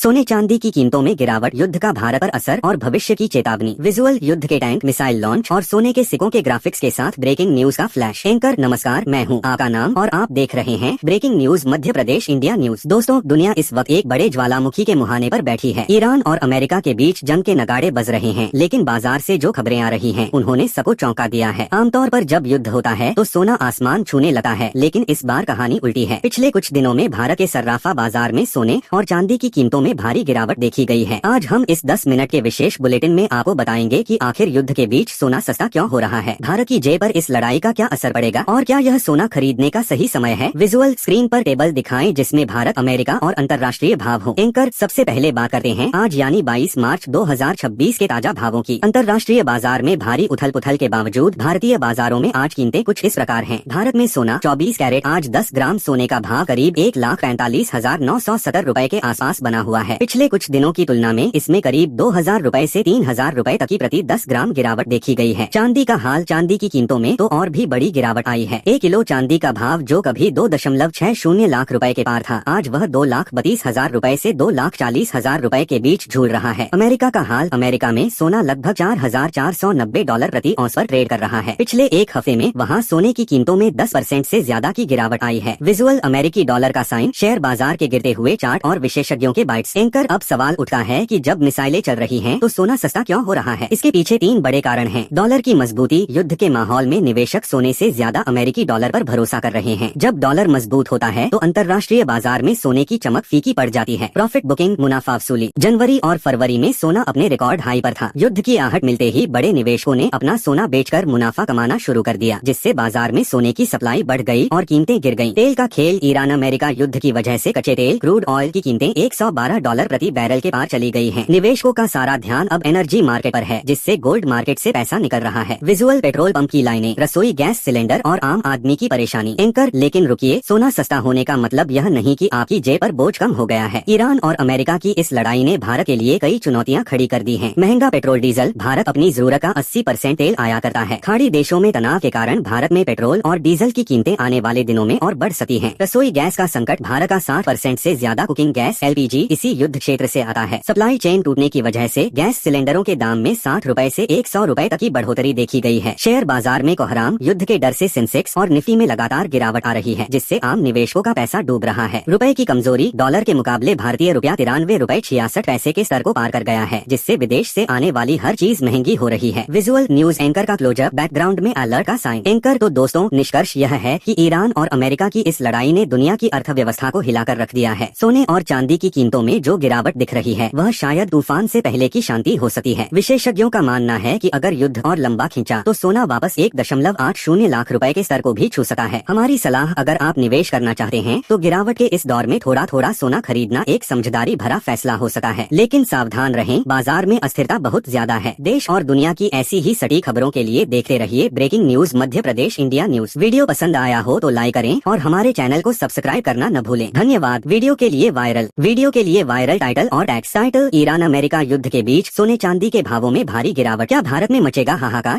सोने चांदी की कीमतों में गिरावट, युद्ध का भारत पर असर और भविष्य की चेतावनी। विजुअल, युद्ध के टैंक, मिसाइल लॉन्च और सोने के सिक्कों के ग्राफिक्स के साथ ब्रेकिंग न्यूज का फ्लैश। एंकर नमस्कार, मैं हूं आपका नाम और आप देख रहे हैं breaking news Madhya Pradesh India news. दोस्तों, दुनिया इस वक्त एक बड़े ज्वालामुखी के मुहाने पर बैठी है। ईरान और अमेरिका के बीच जंग के नगाड़े बज रहे हैं, लेकिन बाजार से जो खबरें आ रही हैं, उन्होंने सबको चौंका दिया है। आमतौर पर जब युद्ध होता है तो सोना आसमान छूने लगता है, लेकिन इस बार कहानी उल्टी है। पिछले कुछ दिनों में भारत के सर्राफा बाजार में सोने और चांदी की कीमतों में भारी गिरावट देखी गई है। आज हम इस 10 मिनट के विशेष बुलेटिन में आपको बताएंगे कि आखिर युद्ध के बीच सोना सस्ता क्यों हो रहा है, भारत की जेब पर इस लड़ाई का क्या असर पड़ेगा और क्या यह सोना खरीदने का सही समय है। विजुअल स्क्रीन पर टेबल दिखाएं जिसमें भारत, अमेरिका और अंतर्राष्ट्रीय भाव हो। एंकर सबसे पहले बात करते हैं आज यानी 22 मार्च 2026 के ताजा भावों की। अंतर्राष्ट्रीय बाजार में भारी उथल पुथल के बावजूद भारतीय बाजारों में आज कीमतें कुछ इस प्रकार हैं। भारत में सोना 24 कैरेट आज 10 ग्राम सोने का भाव करीब 1,45,970 रुपए के आसपास बना हुआ है। पिछले कुछ दिनों की तुलना में इसमें करीब 2,000 रुपए से 3,000 रुपए तक की प्रति 10 ग्राम गिरावट देखी गई है। चांदी का हाल, चांदी की कीमतों में तो और भी बड़ी गिरावट आई है। 1 किलो चांदी का भाव जो कभी 2.60 लाख रुपए के पार था, आज वह 2,32,000 रुपए से 2,40,000 रुपए के बीच झूल रहा है। अमेरिका का हाल, अमेरिका में सोना लगभग $4,490 प्रति औंस पर ट्रेड कर रहा है। पिछले एक हफ्ते में वहाँ सोने की कीमतों में 10% से ज्यादा की गिरावट आई है। विजुअल अमेरिकी डॉलर का साइन, शेयर बाजार के गिरते हुए चार्ट और विशेषज्ञों के बाइट्स। एंकर अब सवाल उठता है कि जब मिसाइलें चल रही हैं तो सोना सस्ता क्यों हो रहा है। इसके पीछे 3 बड़े कारण हैं। डॉलर की मजबूती, युद्ध के माहौल में निवेशक सोने से ज्यादा अमेरिकी डॉलर पर भरोसा कर रहे हैं। जब डॉलर मजबूत होता है तो अंतर्राष्ट्रीय बाजार में सोने की चमक फीकी पड़ जाती है। प्रॉफिट बुकिंग, मुनाफा वसूली। जनवरी और फरवरी में सोना अपने रिकॉर्ड हाई पर था। युद्ध की आहट मिलते ही बड़े निवेशकों ने अपना सोना बेचकर मुनाफा कमाना शुरू कर दिया, जिससे बाजार में सोने की सप्लाई बढ़ गई और कीमतें गिर गईं। तेल का खेल, ईरान अमेरिका युद्ध की वजह से कच्चे तेल, क्रूड ऑयल की कीमतें $112 प्रति बैरल के पार चली गई हैं। निवेशकों का सारा ध्यान अब एनर्जी मार्केट पर है, जिससे गोल्ड मार्केट से पैसा निकल रहा है। विजुअल पेट्रोल पंप की लाइनें, रसोई गैस सिलेंडर और आम आदमी की परेशानी। एंकर लेकिन रुकिए, सोना सस्ता होने का मतलब यह नहीं कि आपकी जेब पर बोझ कम हो गया है। ईरान और अमेरिका की इस लड़ाई ने भारत के लिए कई चुनौतियां खड़ी कर दी हैं। महंगा पेट्रोल डीजल, भारत अपनी जरूरत का 80% तेल आयात करता है। खाड़ी देशों में तनाव के कारण भारत में पेट्रोल और डीजल की कीमतें आने वाले दिनों में और बढ़ सकती हैं। रसोई गैस का संकट, भारत का 60% से ज्यादा कुकिंग गैस LPG इसी युद्ध क्षेत्र से आता है। सप्लाई चेन टूटने की वजह से गैस सिलेंडरों के दाम में 60 रुपए से 100 रुपए तक की बढ़ोतरी देखी गई है। शेयर बाजार में कोहराम, युद्ध के डर से सेंसेक्स और निफ्टी में लगातार गिरावट आ रही है, जिससे आम निवेशकों का पैसा डूब रहा है। रुपए की कमजोरी, डॉलर के मुकाबले भारतीय रुपया 93 रुपए 66 पैसे के स्तर को पार कर गया है, जिससे विदेश से आने वाली हर चीज महंगी हो रही है। विजुअल न्यूज एंकर का क्लोजअप, बैकग्राउंड में अलर्ट का साइन। एंकर तो दोस्तों, निष्कर्ष यह है कि ईरान और अमेरिका की इस लड़ाई ने दुनिया की अर्थव्यवस्था को हिलाकर रख दिया है। सोने और चांदी की कीमतों में जो गिरावट दिख रही है, वह शायद तूफान से पहले की शांति हो सकती है। विशेषज्ञों का मानना है कि अगर युद्ध और लंबा खींचा तो सोना वापस 1.80 लाख रुपए के स्तर को भी छू सकता है। हमारी सलाह, अगर आप निवेश करना चाहते हैं तो गिरावट के इस दौर में थोड़ा थोड़ा सोना खरीदना एक समझदारी भरा फैसला हो सकता है, लेकिन सावधान रहें, बाजार में अस्थिरता बहुत ज्यादा है। देश और दुनिया की ऐसी ही सटीक खबरों के लिए देखते रहिए breaking news Madhya Pradesh India news. Video पसंद आया हो तो लाइक करें और हमारे चैनल को सब्सक्राइब करना न भूलें। धन्यवाद। वीडियो के लिए वायरल टाइटल और टैक्स। टाइटल, ईरान अमेरिका युद्ध के बीच सोने चांदी के भावों में भारी गिरावट, क्या भारत में मचेगा हाहाकार।